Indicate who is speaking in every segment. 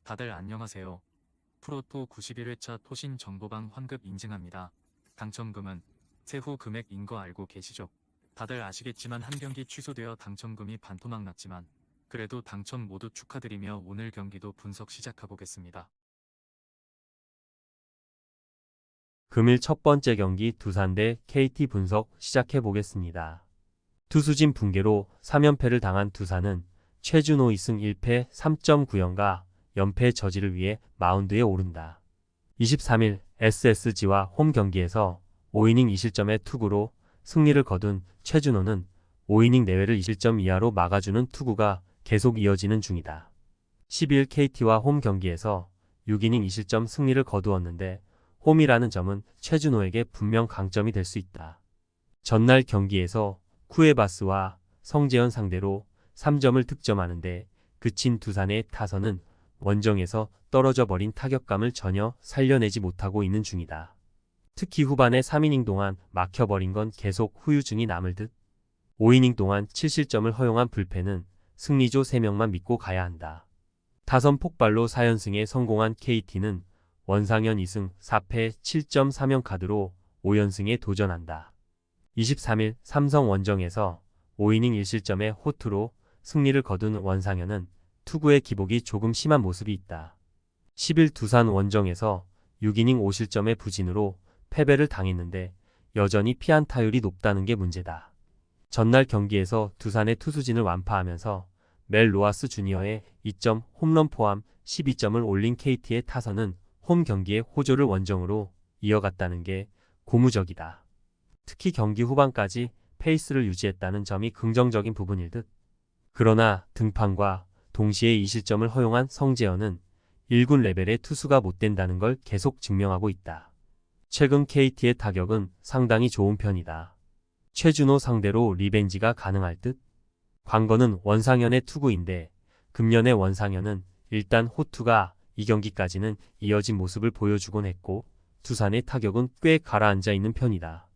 Speaker 1: 다들 안녕하세요. 프로토 91회차 토신 정보방 환급 인증합니다. 당첨금은 세후 금액인 거 알고 계시죠? 다들 아시겠지만 한 경기 취소되어 당첨금이 반토막 났지만 그래도 당첨 모두 축하드리며 오늘 경기도 분석 시작해보겠습니다.
Speaker 2: 금일 첫 번째 경기 두산 대 KT 분석 시작해 보겠습니다. 투수진 붕괴로 3연패를 당한 두산은 최준호 2승 1패 3.9연가 연패 저지를 위해 마운드에 오른다. 23일 SSG와 홈 경기에서 5이닝 2실점의 투구로 승리를 거둔 최준호는 5이닝 내외를 2실점 이하로 막아주는 투구가 계속 이어지는 중이다. 12일 KT와 홈 경기에서 6이닝 2실점 승리를 거두었는데 홈이라는 점은 최준호에게 분명 강점이 될 수 있다. 전날 경기에서 쿠에바스와 성재현 상대로 3점을 득점하는데 그친 두산의 타선은 원정에서 떨어져 버린 타격감을 전혀 살려내지 못하고 있는 중이다. 특히 후반에 3이닝 동안 막혀버린 건 계속 후유증이 남을 듯 5이닝 동안 7실점을 허용한 불펜은 승리조 3명만 믿고 가야 한다. 타선 폭발로 4연승에 성공한 KT는 원상현 2승 4패 7.3연 카드로 5연승에 도전한다. 23일 삼성 원정에서 5이닝 1실점의 호투로 승리를 거둔 원상현은 투구의 기복이 조금 심한 모습이 있다. 10일 두산 원정에서 6이닝 5실점의 부진으로 패배를 당했는데 여전히 피안타율이 높다는 게 문제다. 전날 경기에서 두산의 투수진을 완파하면서 멜 로하스 주니어의 2점 홈런 포함 12점을 올린 KT의 타선은 홈 경기의 호조를 원정으로 이어갔다는 게 고무적이다. 특히 경기 후반까지 페이스를 유지했다는 점이 긍정적인 부분일 듯. 그러나 등판과 동시에 2실점을 허용한 성재현은 1군 레벨의 투수가 못 된다는 걸 계속 증명하고 있다. 최근 KT의 타격은 상당히 좋은 편이다. 최준호 상대로 리벤지가 가능할 듯. 관건은 원상현의 투구인데 금년의 원상현은 일단 호투가 이 경기까지는 이어진 모습을 보여주곤 했고 두산의 타격은 꽤 가라앉아 있는 편이다.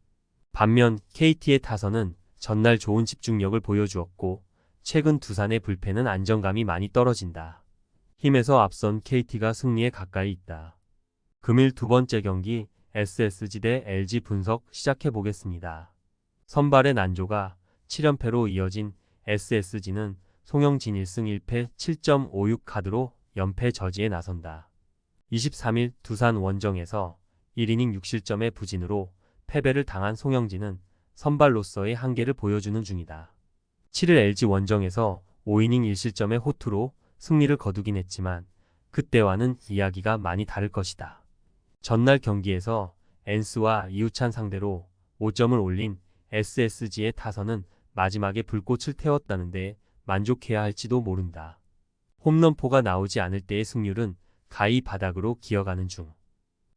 Speaker 2: 반면 KT의 타선은 전날 좋은 집중력을 보여주었고 최근 두산의 불펜은 안정감이 많이 떨어진다. 힘에서 앞선 KT가 승리에 가까이 있다. 금일 두 번째 경기 SSG 대 LG 분석 시작해 보겠습니다. 선발의 난조가 7연패로 이어진 SSG는 송영진 1승 1패 7.56 카드로 연패 저지에 나선다. 23일 두산 원정에서 1이닝 6실점의 부진으로 패배를 당한 송영진은 선발로서의 한계를 보여주는 중이다. 7일 LG 원정에서 5이닝 1실점의 호투로 승리를 거두긴 했지만 그때와는 이야기가 많이 다를 것이다. 전날 경기에서 엔스와 이우찬 상대로 5점을 올린 SSG의 타선은 마지막에 불꽃을 태웠다는데 만족해야 할지도 모른다. 홈런포가 나오지 않을 때의 승률은 가히 바닥으로 기어가는 중.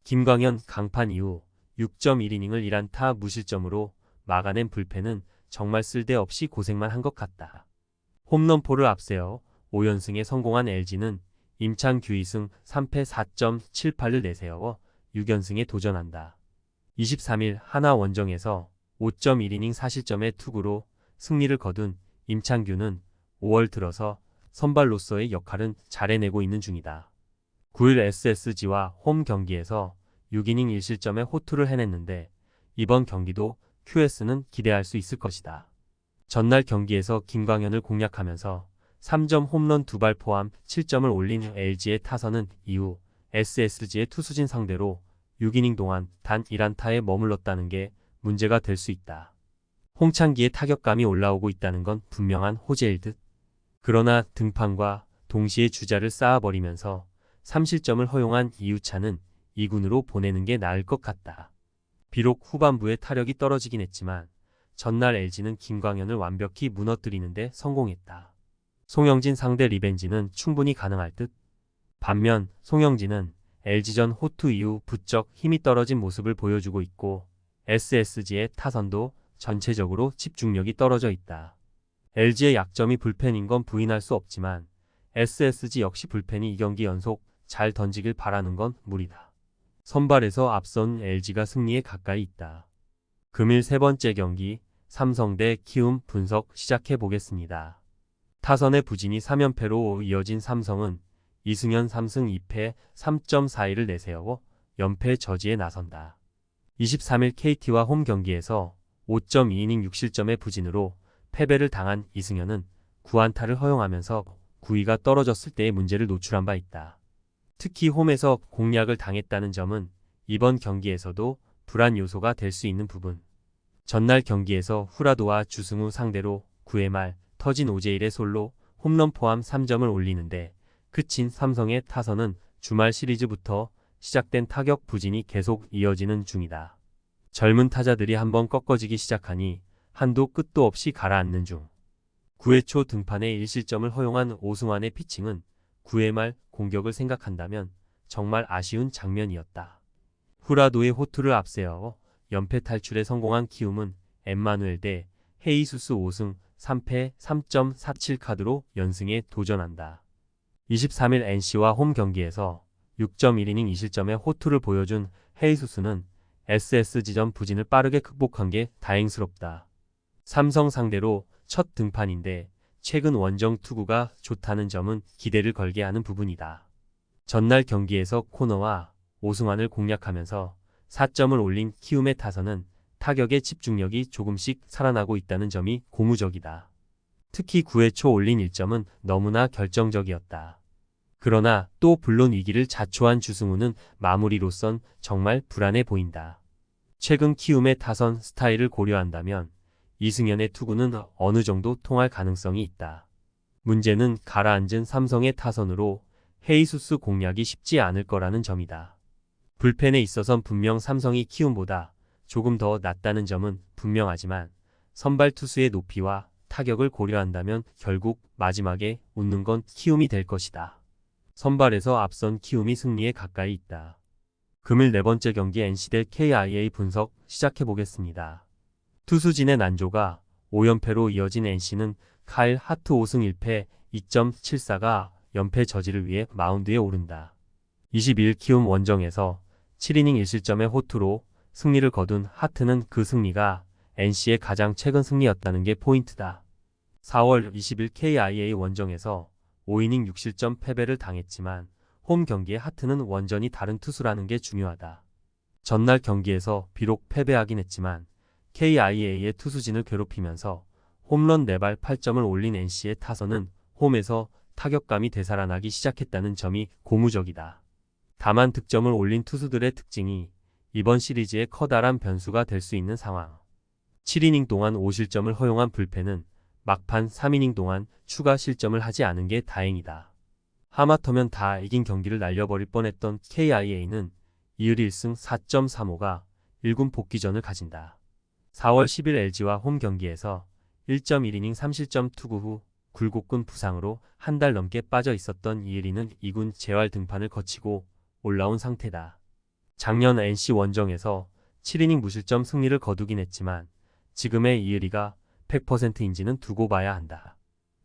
Speaker 2: 김광현 강판 이후 6.1이닝을 1안타 무실점으로 막아낸 불펜은 정말 쓸데없이 고생만 한 것 같다. 홈런포를 앞세워 5연승에 성공한 LG는 임창규 2승 3패 4.78을 내세워 6연승에 도전한다. 23일 하나 원정에서 5.1이닝 4실점의 투구로 승리를 거둔 임창규는 5월 들어서 선발로서의 역할은 잘해내고 있는 중이다. 9일 SSG와 홈 경기에서 6이닝 1실점의 호투를 해냈는데 이번 경기도 QS는 기대할 수 있을 것이다. 전날 경기에서 김광현을 공략하면서 3점 홈런 2발 포함 7점을 올린 LG의 타선은 이후 SSG의 투수진 상대로 6이닝 동안 단 1안타에 머물렀다는 게 문제가 될 수 있다. 홍창기의 타격감이 올라오고 있다는 건 분명한 호재일 듯. 그러나 등판과 동시에 주자를 쌓아버리면서 3실점을 허용한 이우찬은 2군으로 보내는 게 나을 것 같다. 비록 후반부에 타력이 떨어지긴 했지만 전날 LG는 김광현을 완벽히 무너뜨리는데 성공했다. 송영진 상대 리벤지는 충분히 가능할 듯. 반면 송영진은 LG전 호투 이후 부쩍 힘이 떨어진 모습을 보여주고 있고 SSG의 타선도 전체적으로 집중력이 떨어져 있다. LG의 약점이 불펜인 건 부인할 수 없지만 SSG 역시 불펜이 2경기 연속 잘 던지길 바라는 건 무리다. 선발에서 앞선 LG가 승리에 가까이 있다. 금일 세 번째 경기 삼성 대 키움 분석 시작해 보겠습니다. 타선의 부진이 3연패로 이어진 삼성은 이승현 3승 2패 3.42를 내세워 연패 저지에 나선다. 23일 KT와 홈 경기에서 5.2이닝 6실점의 부진으로 패배를 당한 이승현은 9안타를 허용하면서 9위가 떨어졌을 때의 문제를 노출한 바 있다. 특히 홈에서 공략을 당했다는 점은 이번 경기에서도 불안 요소가 될 수 있는 부분. 전날 경기에서 후라도와 주승우 상대로 9회 말 터진 오재일의 솔로 홈런 포함 3점을 올리는데 그친 삼성의 타선은 주말 시리즈부터 시작된 타격 부진이 계속 이어지는 중이다. 젊은 타자들이 한번 꺾어지기 시작하니 한도 끝도 없이 가라앉는 중. 9회 초 등판에 1실점을 허용한 오승환의 피칭은 9회 말 공격을 생각한다면 정말 아쉬운 장면이었다. 후라도의 호투를 앞세워 연패 탈출에 성공한 키움은 엠마누엘 대 헤이수스 5승 3패 3.47 카드로 연승에 도전한다. 23일 NC와 홈 경기에서 6.1이닝 2실점의 호투를 보여준 헤이수스는 SS 지점 부진을 빠르게 극복한 게 다행스럽다. 삼성 상대로 첫 등판인데 최근 원정 투구가 좋다는 점은 기대를 걸게 하는 부분이다. 전날 경기에서 코너와 오승환을 공략하면서 4점을 올린 키움의 타선은 타격의 집중력이 조금씩 살아나고 있다는 점이 고무적이다. 특히 9회 초 올린 1점은 너무나 결정적이었다. 그러나 또 물론 위기를 자초한 주승우는 마무리로선 정말 불안해 보인다. 최근 키움의 타선 스타일을 고려한다면 이승현의 투구는 어느 정도 통할 가능성이 있다. 문제는 가라앉은 삼성의 타선으로 헤이수스 공략이 쉽지 않을 거라는 점이다. 불펜에 있어선 분명 삼성이 키움보다 조금 더 낫다는 점은 분명하지만 선발 투수의 높이와 타격을 고려한다면 결국 마지막에 웃는 건 키움이 될 것이다. 선발에서 앞선 키움이 승리에 가까이 있다. 금일 네 번째 경기 NC 대 KIA 분석 시작해보겠습니다. 투수진의 난조가 5연패로 이어진 NC는 카일 하트 5승 1패 2.74가 연패 저지를 위해 마운드에 오른다. 22일 키움 원정에서 7이닝 1실점의 호투로 승리를 거둔 하트는 그 승리가 NC의 가장 최근 승리였다는 게 포인트다. 4월 20일 KIA 원정에서 5이닝 6실점 패배를 당했지만 홈 경기의 하트는 완전히 다른 투수라는 게 중요하다. 전날 경기에서 비록 패배하긴 했지만 KIA의 투수진을 괴롭히면서 홈런 4발 8점을 올린 NC의 타선은 홈에서 타격감이 되살아나기 시작했다는 점이 고무적이다. 다만 득점을 올린 투수들의 특징이 이번 시리즈의 커다란 변수가 될 수 있는 상황. 7이닝 동안 5실점을 허용한 불펜은 막판 3이닝 동안 추가 실점을 하지 않은 게 다행이다. 하마터면 다 이긴 경기를 날려버릴 뻔했던 KIA는 이을 1승 4.35가 1군 복귀전을 가진다. 4월 10일 LG와 홈 경기에서 1.1이닝 3실점 투구 후 굴곡근 부상으로 한 달 넘게 빠져 있었던 이을이는 2군 재활 등판을 거치고 올라온 상태다. 작년 NC 원정에서 7이닝 무실점 승리를 거두긴 했지만 지금의 이을이가 100%인지는 두고 봐야 한다.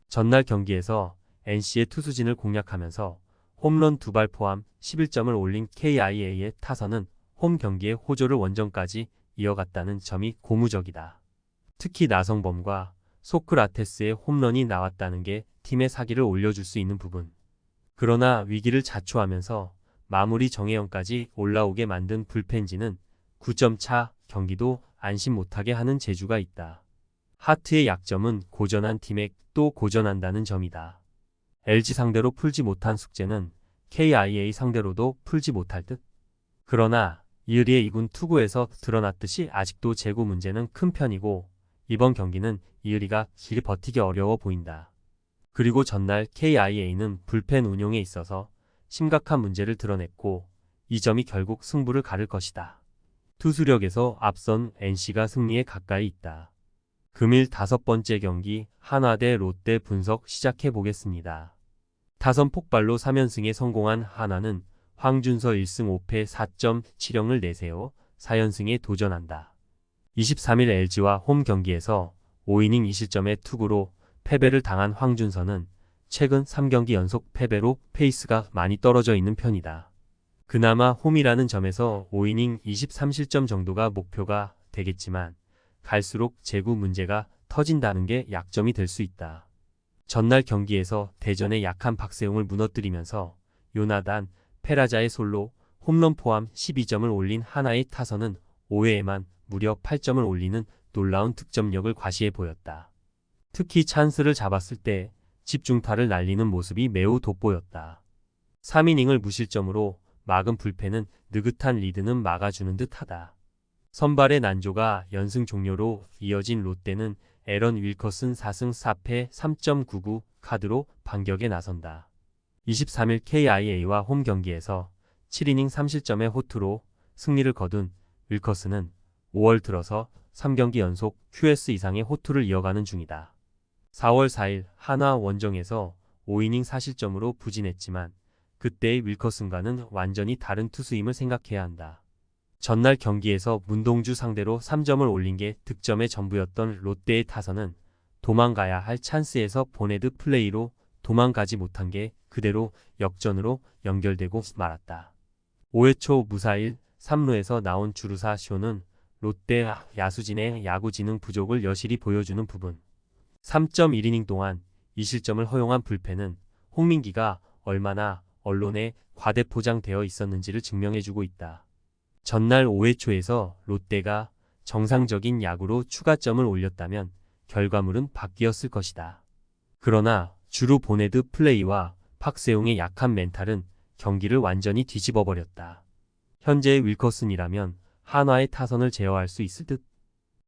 Speaker 2: 전날 경기에서 NC의 투수진을 공략하면서 홈런 2발 포함 11점을 올린 KIA의 타선은 홈 경기의 호조를 원정까지 이어갔다는 점이 고무적이다. 특히 나성범과 소크라테스의 홈런이 나왔다는 게 팀의 사기를 올려줄 수 있는 부분. 그러나 위기를 자초하면서 마무리 정혜영까지 올라오게 만든 불펜진은 9점 차 경기도 안심 못하게 하는 재주가 있다. 하트의 약점은 고전한 팀에 또 고전한다는 점이다. LG 상대로 풀지 못한 숙제는 KIA 상대로도 풀지 못할 듯. 그러나 이을이의 2군 투구에서 드러났듯이 아직도 제구 문제는 큰 편이고 이번 경기는 이을이가 길 버티기 어려워 보인다. 그리고 전날 KIA는 불펜 운용에 있어서 심각한 문제를 드러냈고 이 점이 결국 승부를 가를 것이다. 투수력에서 앞선 NC가 승리에 가까이 있다. 금일 5번째 경기 한화 대 롯데 분석 시작해보겠습니다. 타선 폭발로 3연승에 성공한 한화는 황준서 1승 5패 4.70을 내세워 4연승에 도전한다. 23일 LG와 홈 경기에서 5이닝 2실점의 투구로 패배를 당한 황준서는 최근 3경기 연속 패배로 페이스가 많이 떨어져 있는 편이다. 그나마 홈이라는 점에서 5이닝 23실점 정도가 목표가 되겠지만 갈수록 제구 문제가 터진다는 게 약점이 될 수 있다. 전날 경기에서 대전의 약한 박세웅을 무너뜨리면서 요나단, 페라자의 솔로, 홈런 포함 12점을 올린 하나의 타선은 5회에만 무려 8점을 올리는 놀라운 득점력을 과시해 보였다. 특히 찬스를 잡았을 때 집중타를 날리는 모습이 매우 돋보였다. 3이닝을 무실점으로 막은 불펜은 느긋한 리드는 막아주는 듯하다. 선발의 난조가 연승 종료로 이어진 롯데는 에런 윌커슨 4승 4패 3.99 카드로 반격에 나선다. 23일 KIA와 홈 경기에서 7이닝 3실점의 호투로 승리를 거둔 윌커슨은 5월 들어서 3경기 연속 QS 이상의 호투를 이어가는 중이다. 4월 4일 한화 원정에서 5이닝 4실점으로 부진했지만 그때의 윌커슨과는 완전히 다른 투수임을 생각해야 한다. 전날 경기에서 문동주 상대로 3점을 올린 게 득점의 전부였던 롯데의 타선은 도망가야 할 찬스에서 보네드 플레이로 도망가지 못한 게 그대로 역전으로 연결되고 말았다. 5회 초 무사일 3루에서 나온 주루사 쇼는 롯데 야수진의 야구 지능 부족을 여실히 보여주는 부분. 3.1이닝 동안 2실점을 허용한 불펜은 홍민기가 얼마나 언론에 과대포장되어 있었는지를 증명해주고 있다. 전날 5회 초에서 롯데가 정상적인 야구로 추가점을 올렸다면 결과물은 바뀌었을 것이다. 그러나 주루 보네드 플레이와 박세웅의 약한 멘탈은 경기를 완전히 뒤집어버렸다. 현재의 윌커슨이라면 한화의 타선을 제어할 수 있을 듯.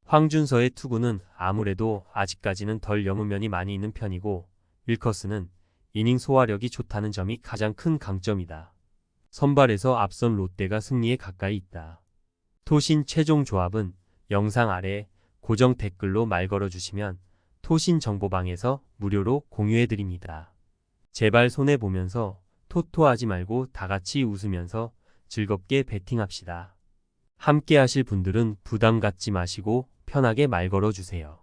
Speaker 2: 황준서의 투구는 아무래도 아직까지는 덜 영은 면이 많이 있는 편이고 윌커슨은 이닝 소화력이 좋다는 점이 가장 큰 강점이다. 선발에서 앞선 롯데가 승리에 가까이 있다. 토신 최종 조합은 영상 아래 고정 댓글로 말 걸어주시면 토신 정보방에서 무료로 공유해드립니다. 제발 손해보면서 토토하지 말고 다같이 웃으면서 즐겁게 베팅합시다. 함께 하실 분들은 부담 갖지 마시고 편하게 말 걸어주세요.